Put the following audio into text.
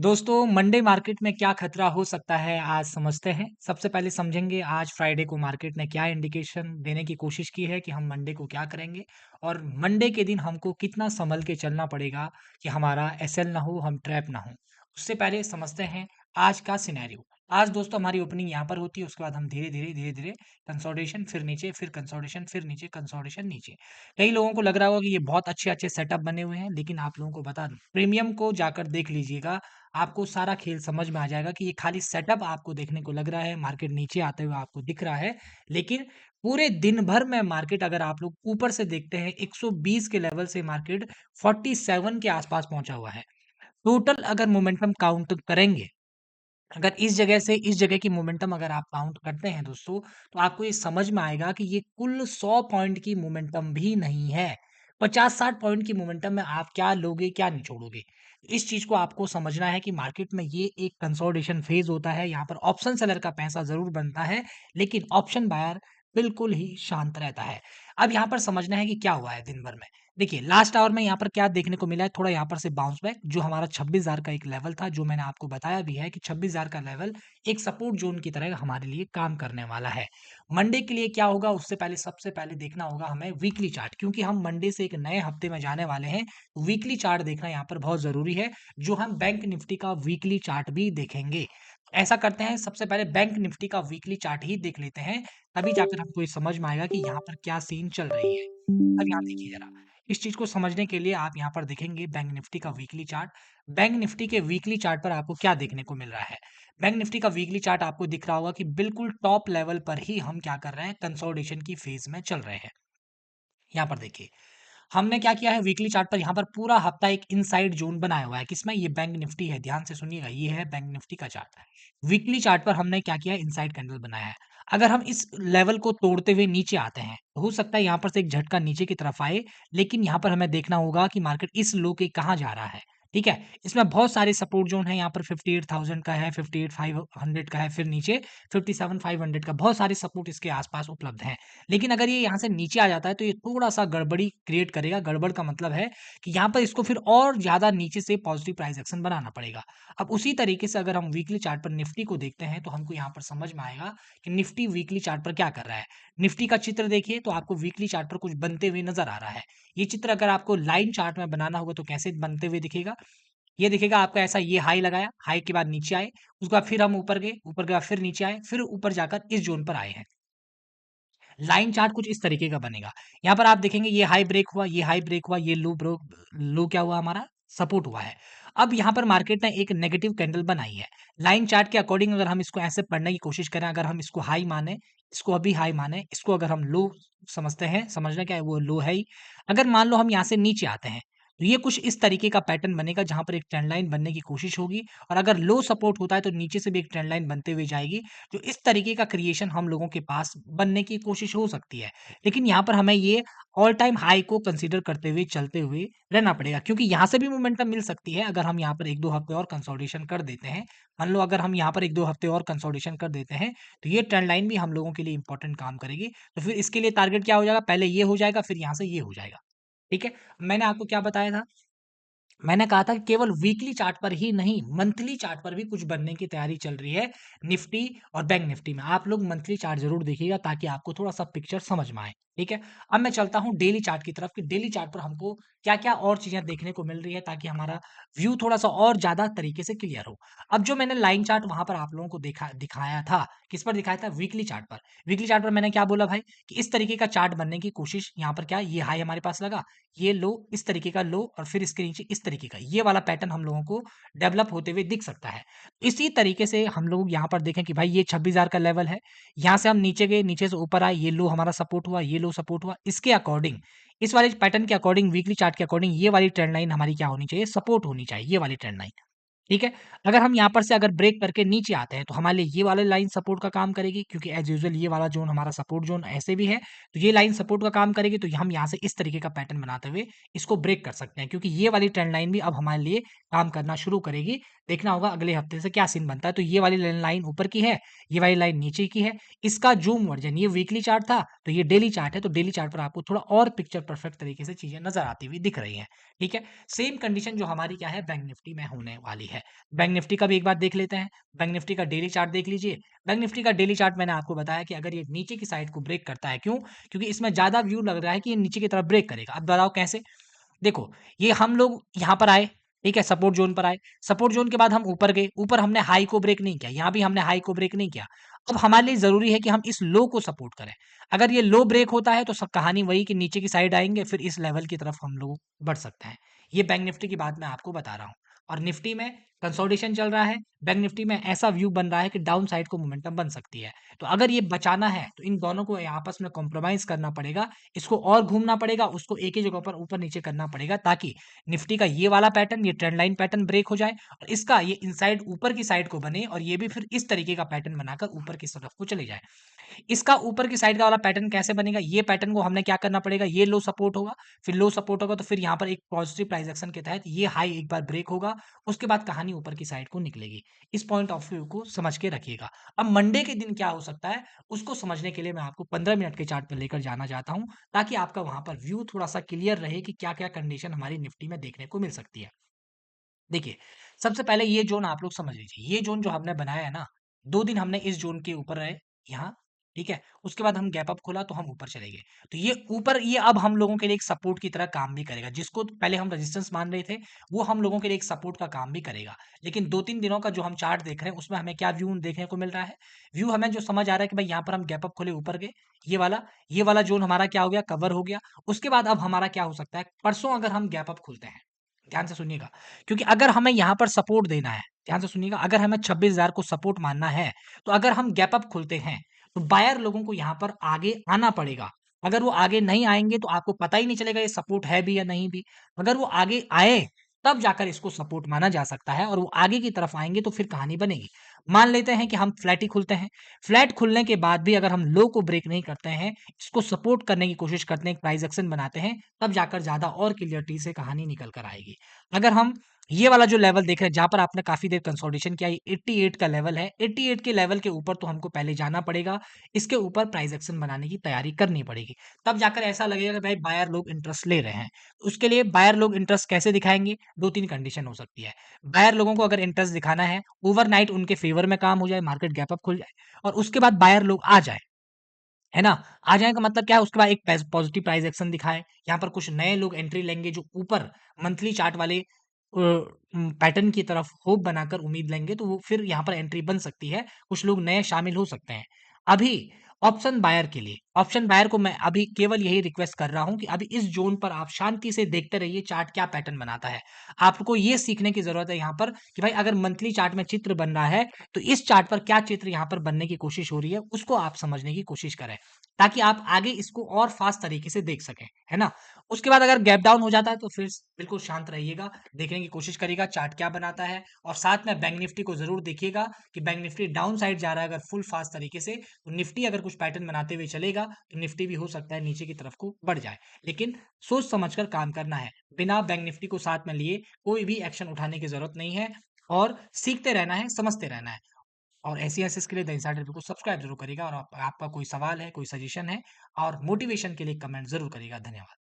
दोस्तों Monday market में क्या खतरा हो सकता है आज समझते हैं। सबसे पहले समझेंगे आज फ्राइडे को मार्केट ने क्या इंडिकेशन देने की कोशिश की है कि हम मंडे को क्या करेंगे और मंडे के दिन हमको कितना संभल के चलना पड़ेगा कि हमारा एसएल ना हो, हम ट्रैप ना हो। उससे पहले समझते हैं आज का सिनेरियो। आज दोस्तों हमारी ओपनिंग यहाँ पर होती है, उसके बाद हम धीरे-धीरे कंसोलिडेशन फिर नीचे, फिर कंसोलिडेशन, फिर नीचे, कंसोलिडेशन नीचे। कई लोगों को लग रहा होगा कि ये बहुत अच्छे-अच्छे सेटअप बने हुए हैं, लेकिन आप लोगों को बता दूँ प्रीमियम को जाकर देख लीजिएगा, आपको सारा खेल समझ में आ जाएगा कि ये खाली सेटअप आपको देखने को लग रहा है, मार्केट नीचे आते हुए आपको दिख रहा है, लेकिन पूरे दिन भर में मार्केट अगर आप लोग ऊपर से देखते हैं 120 के लेवल से मार्केट 47 के आसपास पहुंचा हुआ है। टोटल अगर मोमेंटम काउंट करेंगे, अगर इस जगह से इस जगह की मोमेंटम अगर आप काउंट करते हैं दोस्तों, तो आपको ये समझ में आएगा कि ये कुल 100 पॉइंट की मोमेंटम भी नहीं है। 50-60 पॉइंट की मोमेंटम में आप क्या लोगे, क्या निचोड़ोगे? इस चीज़ को आपको समझना है कि मार्केट में ये एक कंसोलिडेशन फेज़ होता है, यहाँ पर ऑप्शन सेलर का पैसा ज़रूर बनता है, लेकिन ऑप्शन बायर बिल्कुल ही शांत रहता है। अब यहाँ पर समझना है कि क्या हुआ है दिन भर में। देखिए, लास्ट आवर में यहाँ पर क्या देखने को मिला है, थोड़ा यहाँ पर से बाउंस बैक जो हमारा 26,000 का एक लेवल था, जो मैंने आपको बताया भी है कि 26,000 का लेवल एक सपोर्ट ज़ोन की तरह हमारे लिए काम करने वाला है। मंडे के लिए क्या होगा, उससे पहले सबसे पहले देखना होगा हमें वीकली चार्ट, क्योंकि हम मंडे से एक नए हफ्ते में जाने वाले हैं। वीकली चार्ट देखना यहाँ पर बहुत ज़रूरी है, जो हम बैंक निफ्टी का वीकली चार्ट भी देखेंगे। ऐसा करते हैं, सबसे पहले बैंक निफ्टी का वीकली चार्ट ही देख लेते हैं, तभी जाकर हमको ये समझ में आएगा कि यहाँ पर क्या सीन चल रही है। अब यहाँ देखिए ज़रा, इस चीज़ को समझने के लिए आप यहाँ पर देखेंगे बैंक निफ्टी का वीकली चार्ट। बैंक निफ्टी के वीकली चार्ट पर आपको क्या देखने को मिल रहा है? बैंक निफ्टी का वीकली चार्ट आपको दिख रहा होगा कि बिल्कुल टॉप लेवल पर ही हम क्या कर रहे हैं, कंसोलिडेशन की फेज़ में चल रहे हैं। यहाँ पर देखिए, हमने क्या किया है वीकली चार्ट पर यहाँ पर पूरा हफ्ता एक इनसाइड जोन बनाया हुआ है। किसमें? ये बैंक निफ्टी है, ध्यान से सुनिएगा, ये है बैंक निफ्टी का चार्ट। वीकली चार्ट पर हमने क्या किया है, इनसाइड कैंडल बनाया है। अगर हम इस लेवल को तोड़ते हुए नीचे आते हैं, हो सकता है यहाँ पर से एक झटका नीचे की तरफ आए, लेकिन यहाँ पर हमें देखना होगा कि मार्केट इस लो के कहाँ जा रहा है। ठीक है? इसमें बहुत सारे सपोर्ट जोन है, यहाँ पर 58,000 का है, 58,500 का है, फिर नीचे 57,500 का, बहुत सारे सपोर्ट इसके आसपास उपलब्ध हैं। लेकिन अगर ये यहाँ से नीचे आ जाता है तो ये थोड़ा-सा गड़बड़ी क्रिएट करेगा। गड़बड़ का मतलब है कि यहाँ पर इसको फिर और ज़्यादा नीचे से पॉजिटिव प्राइस एक्शन बनाना पड़ेगा। अब उसी तरीके से अगर हम वीकली चार्ट पर निफ्टी को देखते हैं तो हमको यहाँ पर समझ में आएगा कि निफ्टी वीकली चार्ट पर क्या कर रहा है। निफ्टी का चित्र देखिए तो आपको वीकली चार्ट पर कुछ बनते हुए नज़र आ रहा है। ये चित्र अगर आपको लाइन चार्ट में बनाना होगा तो कैसे बनते हुए दिखेगा? ये दिखेगा आपका ऐसा, ये हाई लगाया, हाई के बाद नीचे आए, उसके बाद फिर हम ऊपर गए, ऊपर के बाद फिर नीचे आए, फिर ऊपर जाकर इस ज़ोन पर आए हैं। लाइन चार्ट कुछ इस तरीके का बनेगा। यहाँ पर आप देखेंगे ये हाई ब्रेक हुआ, ये हाई ब्रेक हुआ, ये लो क्या हुआ हमारा? सपोर्ट हुआ है। अब यहाँ पर मार्केट ने एक नेगेटिव कैंडल बनाई है। लाइन चार्ट के अकॉर्डिंग अगर हम इसको ऐसे पढ़ने की कोशिश करें, अगर हम इसको हाई माने, इसको अभी हाई माने, इसको अगर हम लो समझते हैं, समझना क्या है, वो लो है ही। अगर मान लो हम यहाँ से नीचे आते हैं, तो ये कुछ इस तरीके का पैटर्न बनेगा जहाँ पर एक ट्रेंड लाइन बनने की कोशिश होगी और अगर लो सपोर्ट होता है तो नीचे से भी एक ट्रेंड लाइन बनते हुए जाएगी। जो इस तरीके का क्रिएशन हम लोगों के पास बनने की कोशिश हो सकती है। लेकिन यहाँ पर हमें ये ऑल टाइम हाई को कंसीडर करते हुए चलते हुए रहना पड़ेगा, क्योंकि यहाँ से भी मोमेंटम मिल सकती है अगर हम यहाँ पर 1-2 हफ्ते और कंसोलिडेशन कर देते हैं। मान लो अगर हम यहाँ पर 1-2 हफ्ते और कंसोलिडेशन कर देते हैं, तो ये ट्रेंड लाइन भी हम लोगों के लिए इंपॉर्टेंट काम करेगी। तो फिर इसके लिए टारगेट क्या हो जाएगा? पहले ये हो जाएगा, फिर यहाँ से ये हो जाएगा। ठीक है? मैंने आपको क्या बताया था? मैंने कहा था कि केवल वीकली चार्ट पर ही नहीं, मंथली चार्ट पर भी कुछ बनने की तैयारी चल रही है निफ्टी और बैंक निफ्टी में। आप लोग मंथली चार्ट ज़रूर देखिएगा ताकि आपको थोड़ा-सा पिक्चर समझ में आए, ठीक है? अब मैं चलता हूँ डेली चार्ट की तरफ कि डेली चार्ट पर हमको क्या-क्या और चीज़ें देखने को मिल रही है ताकि हमारा व्यू थोड़ा-सा और ज़्यादा तरीके से क्लियर हो। अब जो मैंने लाइन चार्ट वहाँ पर आप लोगों को दिखाया था, किस पर दिखाया था? वीकली चार्ट पर। वीकली चार्ट पर मैंने क्या बोला भाई कि इस तरीके का चार्ट बनने की कोशिश यहाँ पर क्या, ये हाई हमारे पास लगा, ये लो, इस तरीके का लो और फिर इसके नीचे इस तरीके का, ये वाला पैटर्न हम लोगों को डेवलप होते हुए दिख सकता है। इसी तरीके से हम लोग यहाँ पर देखें कि भाई ये 26,000 का लेवल है, यहाँ से हम नीचे गए, नीचे से ऊपर आए, ये लो हमारा सपोर्ट हुआ, ये लो सपोर्ट हुआ। इसके अकॉर्डिंग, इस वाले पैटर्न के अकॉर्डिंग, वीकली चार्ट के अकॉर्डिंग ये वाली ट्रेंड लाइन हमारी क्या होनी चाहिए? सपोर्ट होनी चाहिए, ये वाली ट्रेंड लाइन। ठीक है? अगर हम यहाँ पर से अगर ब्रेक करके नीचे आते हैं, तो हमारे लिए ये वाली लाइन सपोर्ट का काम करेगी, क्योंकि एज़ यूजुअल ये वाला ज़ोन हमारा सपोर्ट ज़ोन ऐसे भी है, तो ये लाइन सपोर्ट का काम करेगी, तो हम यहाँ से इस तरीके का पैटर्न बनाते हुए इसको ब्रेक कर सकते हैं, क्योंकि ये वाली ट्रेंड लाइन भी अब हमारे लिए काम करना शुरू करेगी। देखना होगा अगले हफ्ते से क्या सीन बनता है। तो ये वाली लाइन ऊपर की है, ये वाली लाइन नीचे की है। इसका ज़ूम वर्ज़न, ये वीकली चार्ट था, तो ये डेली चार्ट है, तो डेली चार्ट पर आपको थोड़ा और पिक्चर परफेक्ट तरीके से चीज़ें नज़र आती हुई दिख रही हैं। ठीक है? सेम कंडीशन जो हमारी क्या है बैंक निफ्टी में होने वाली है। है। बैंक निफ्टी का भी एक बार देख लेते हैं। बैंक निफ्टी का डेली चार्ट देख लीजिए। बैंक निफ्टी का डेली चार्ट मैंने आपको बताया कि अगर ये नीचे की साइड को ब्रेक करता है, क्यों? क्योंकि इसमें ज़्यादा व्यू लग रहा है कि ये नीचे की तरफ ब्रेक करेगा। अब बताओ कैसे? देखो, ये हम लोग यहाँ पर आए, ठीक है? सपोर्ट ज़ोन पर आए। सपोर्ट ज़ोन के बाद हम ऊपर गए, ऊपर हमने हाई को ब्रेक नहीं किया, यहाँ भी हमने हाई को ब्रेक नहीं किया। अब हमारे लिए ज़रूरी है कि हम इस लो को सपोर्ट करें। अगर ये लो ब्रेक होता है तो सब कहानी वही कि नीचे की साइड आएँगे, फिर इस लेवल की तरफ हम लोग बढ़ सकते हैं। ये बैंक निफ्टी की बात मैं आपको बता रहा हूँ। और निफ्टी में कंसोलिडेशन चल रहा है, बैंक निफ्टी में ऐसा व्यू बन रहा है कि डाउन साइड को मोमेंटम बन सकती है। तो अगर ये बचाना है, तो इन दोनों को आपस में कॉम्प्रोमाइज़ करना पड़ेगा, इसको और घूमना पड़ेगा, उसको एक ही जगह पर ऊपर-नीचे करना पड़ेगा, ताकि निफ्टी का ये वाला पैटर्न, ये ट्रेंड लाइन पैटर्न ब्रेक हो जाए और इसका ये इनसाइड ऊपर की साइड को बने और ये भी फिर इस तरीके का पैटर्न बनाकर ऊपर की तरफ को चले जाए। इसका ऊपर की साइड का वाला पैटर्न कैसे बनेगा? ये पैटर्न को हमने क्या करना पड़ेगा? ये लो सपोर्ट होगा, फिर लो सपोर्ट होगा, तो फिर यहाँ पर एक पॉजिटिव प्राइस एक्शन के तहत ये हाई एक बार ब्रेक होगा, उसके बाद कहानी ऊपर की साइड को निकलेगी। इस पॉइंट ऑफ व्यू को समझ के रखिएगा। अब मंडे के दिन क्या हो सकता है, उसको समझने के लिए मैं आपको 15 मिनट के चार्ट पर लेकर जाना चाहता हूँ, ताकि आपका वहाँ पर व्यू थोड़ा-सा क्लियर रहे कि क्या-क्या कंडीशन हमारी निफ्टी में देखने को मिल सकती है। देखिए, सबसे पहले ये ज़ोन आप लोग समझ लीजिए, ये ज़ोन जो हमने बनाया है ना, 2 दिन हमने इस ज़ोन के ऊपर रहे, यहाँ, ठीक है? उसके बाद हम गैप अप खोला तो हम ऊपर चले गए। तो ये ऊपर ये अब हम लोगों के लिए एक सपोर्ट की तरह काम भी करेगा, जिसको पहले हम रेजिस्टेंस मान रहे थे, वो हम लोगों के लिए एक सपोर्ट का काम भी करेगा। लेकिन 2-3 दिनों का जो हम चार्ट देख रहे हैं, उसमें हमें क्या व्यू देखने को मिल रहा है? व्यू हमें जो समझ आ रहा है कि भाई यहाँ पर हम गैप अप खोले ऊपर गए, ये वाला ज़ोन हमारा क्या हो गया? कवर हो गया। उसके बाद अब हमारा क्या हो सकता है? परसों अगर हम गैप अप खोलते हैं, ध्यान से सुनिएगा, क्योंकि अगर हमें यहाँ पर सपोर्ट देना है, ध्यान से सुनिएगा, अगर हमें 26,000 को सपोर्ट मानना है, तो अगर हम गैप अप खुलते हैं, तो बायर लोगों को यहाँ पर आगे आना पड़ेगा। अगर वो आगे नहीं आएँगे, तो आपको पता ही नहीं चलेगा ये सपोर्ट है भी या नहीं भी। अगर वो आगे आए, तब जाकर इसको सपोर्ट माना जा सकता है और वो आगे की तरफ आएँगे, तो फिर कहानी बनेगी। मान लेते हैं कि हम फ्लैट ही खुलते हैं। फ्लैट खुलने के बाद भी अगर हम लो को ब्रेक नहीं करते हैं, इसको सपोर्ट करने की कोशिश करते हैं, एक प्राइस एक्शन बनाते हैं, तब जाकर ज़्यादा और क्लियरिटी से कहानी निकल कर आएगी। अगर हम ये वाला जो लेवल देख रहे हैं, जहाँ पर आपने काफ़ी देर कंसोलिडेशन किया, ये 88 का लेवल है। 88 के लेवल के ऊपर तो हमको पहले जाना पड़ेगा। इसके ऊपर प्राइस एक्शन बनाने की तैयारी करनी पड़ेगी। तब जाकर ऐसा लगेगा कि भाई बायर लोग इंटरेस्ट ले रहे हैं। उसके लिए बायर लोग इंटरेस्ट कैसे दिखाएँगे? 2-3 कंडीशन हो सकती है। बायर लोगों को अगर इंटरेस्ट दिखाना है, ओवरनाइट उनके फेवर में काम हो जाए, मार्केट गैप अप खुल जाए और उसके बाद बायर लोग आ जाएँ। है ना? आ जाने का मतलब क्या है, उसके बाद एक पॉजिटिव प्राइस एक्शन दिखाए, यहाँ पर कुछ नए लोग एंट्री लेंगे जो ऊपर मंथली चार्ट वाले पैटर्न की तरफ होप बनाकर उम्मीद लेंगे, तो वो फिर यहाँ पर एंट्री बन सकती है, कुछ लोग नए शामिल हो सकते हैं। अभी ऑप्शन बायर को मैं अभी केवल यही रिक्वेस्ट कर रहा हूँ कि अभी इस ज़ोन पर आप शांति से देखते रहिए चार्ट क्या पैटर्न बनाता है। आपको ये सीखने की ज़रूरत है यहाँ पर कि भाई अगर मंथली चार्ट में चित्र बन रहा है, तो इस चार्ट पर क्या चित्र यहाँ पर बनने की कोशिश हो रही है, उसको आप समझने की कोशिश करें, ताकि आप आगे इसको और फ़ास्ट तरीके से देख सकें, है ना? उसके बाद अगर गैप डाउन हो जाता है, तो फिर बिल्कुल शांत रहिएगा, देखने की कोशिश करिएगा चार्ट क्या बनाता है और साथ में बैंक निफ्टी को ज़रूर देखिएगा कि बैंक निफ्टी डाउन साइड जा रहा है अगर फुल फ़ास्ट तरीके से, तो निफ्टी अगर कुछ पैटर्न बनाते हुए चलेगा, तो निफ्टी भी हो सकता है नीचे की तरफ को बढ़ जाए। लेकिन सोच समझ कर काम करना है, बिना बैंक निफ्टी को साथ में लिए कोई भी एक्शन उठाने की ज़रूरत नहीं है और सीखते रहना है, समझते रहना है। और ऐसी एनालिसिस के लिए द इनसाइडर व्यू को सब्सक्राइब ज़रूर करिएगा और आपका कोई सवाल है, कोई सजेशन है और मोटिवेशन के लिए कमेंट ज़रूर करिएगा। धन्यवाद।